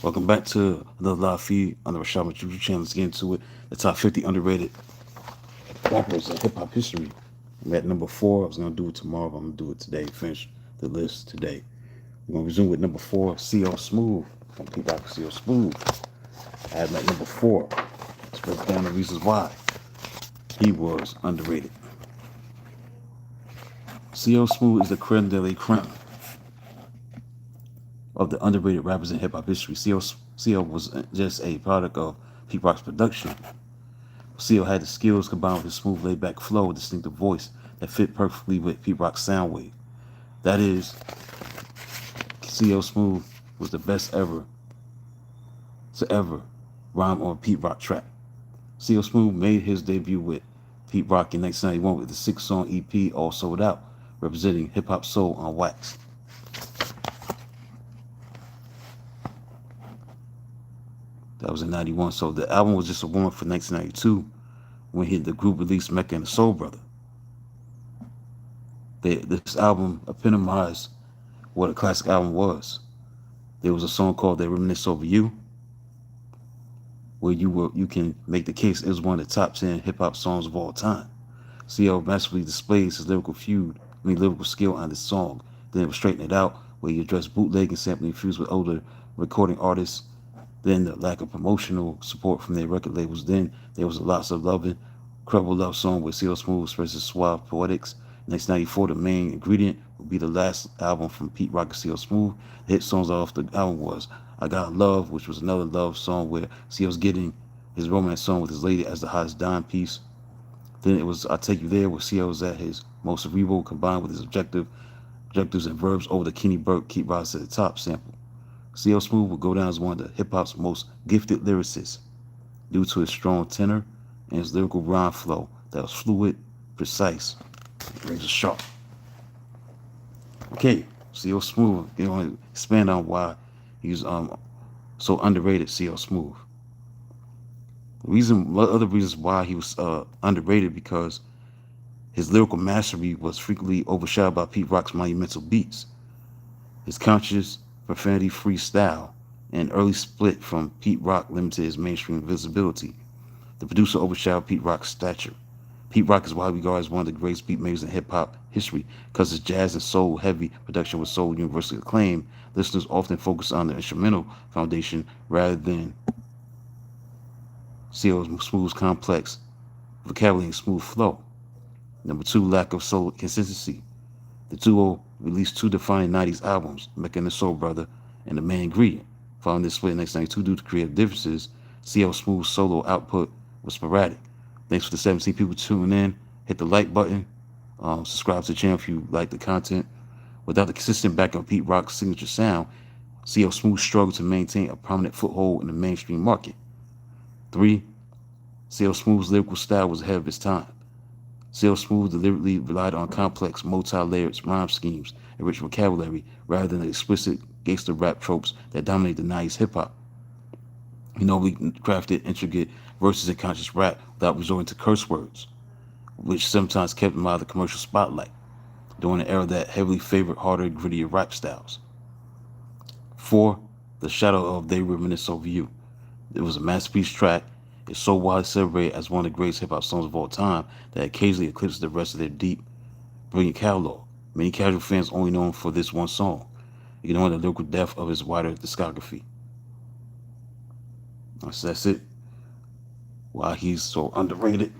Welcome back to another live feed on the Rashad Muhammad YouTube channel. Let's get into it. The top 50 underrated rappers in hip hop history. I'm at number 4. I was going to do it tomorrow, but I'm going to do it today. Finish the list today. We're going to resume with number 4, CL Smooth. From Pete Rock, CL Smooth. I had him at number 4. Let's break down the reasons why he was underrated. CL Smooth is the creme de la creme of the underrated rappers in hip hop history. CL was just a product of Pete Rock's production. CL had the skills combined with his smooth, laid-back flow, distinctive voice that fit perfectly with Pete Rock's sound wave. That is, CL Smooth was the best ever to ever rhyme on a Pete Rock track. CL Smooth made his debut with Pete Rock in 1991 with the 6-song EP All Sold Out, representing hip-hop soul on wax. That was in 91. So the album was just a warm-up for 1992 when the group released Mecca and the Soul Brother. This album epitomized what a classic album was. There was a song called They Reminisce Over You, where you can make the case it was one of the top 10 hip-hop songs of all time. CL masterfully displays his lyrical skill on this song. Then it was Straighten It Out, where he addressed bootleg and sampling fused with older recording artists. Then the lack of promotional support from their record labels. Then there was a Lots of Lovin', Credible Love song with CL Smooth expresses suave poetics. 1994, the main ingredient would be the last album from Pete Rock and CL Smooth. The hit songs off the album was I Got Love, which was another love song where CL's getting his romance song with his lady as the hottest dime piece. Then it was I Take You There, where CL was at his most cerebral, combined with his objectives and verbs over the Kenny Burke Keep Rise to the Top sample. CL Smooth would go down as one of the hip-hop's most gifted lyricists due to his strong tenor and his lyrical rhyme flow that was fluid, precise, and razor sharp. Okay, CL Smooth, you know, expand on why he's so underrated, CL Smooth. Other reasons why he was underrated because his lyrical mastery was frequently overshadowed by Pete Rock's monumental beats. His conscious, profanity-free style and early split from Pete Rock limited his mainstream visibility. The producer overshadowed Pete Rock's stature. Pete Rock is widely regarded as one of the greatest beat makers in hip-hop history because his jazz and soul-heavy production was so universally acclaimed. Listeners often focus on the instrumental foundation rather than CL Smooth's complex vocabulary and smooth flow. Number 2, lack of solo consistency. The duo released 2 defining 90s albums, Mecca and the Soul Brother and The Main Ingredient. Following this split in 1992 due to creative differences, CL Smooth's solo output was sporadic. Thanks for the 17 people tuning in. Hit the like button. Subscribe to the channel if you like the content. Without the consistent backing of Pete Rock's signature sound, CL Smooth struggled to maintain a prominent foothold in the mainstream market. 3, CL Smooth's lyrical style was ahead of its time. CL Smooth deliberately relied on complex, multi-layered rhyme schemes and rich vocabulary rather than the explicit gangster rap tropes that dominate the 90s hip-hop. He normally crafted intricate verses and conscious rap without resorting to curse words, which sometimes kept him out of the commercial spotlight during an era that heavily favored harder, grittier rap styles. 4, The Shadow of They Reminisce Over You. It was a masterpiece track. It's so widely celebrated as one of the greatest hip-hop songs of all time that occasionally eclipses the rest of their deep, brilliant catalog. Many casual fans only know him for this one song, ignoring the lyrical depth of his wider discography. So that's it. Why he's so underrated.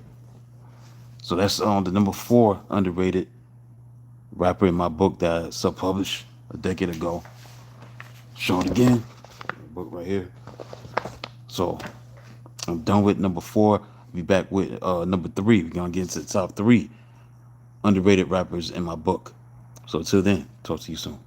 So that's the number 4 underrated rapper in my book that I self-published a decade ago. Show it again. Book right here. So I'm done with number 4. I'll be back with number 3. We're gonna get into the top 3 underrated rappers in my book. So until then, talk to you soon.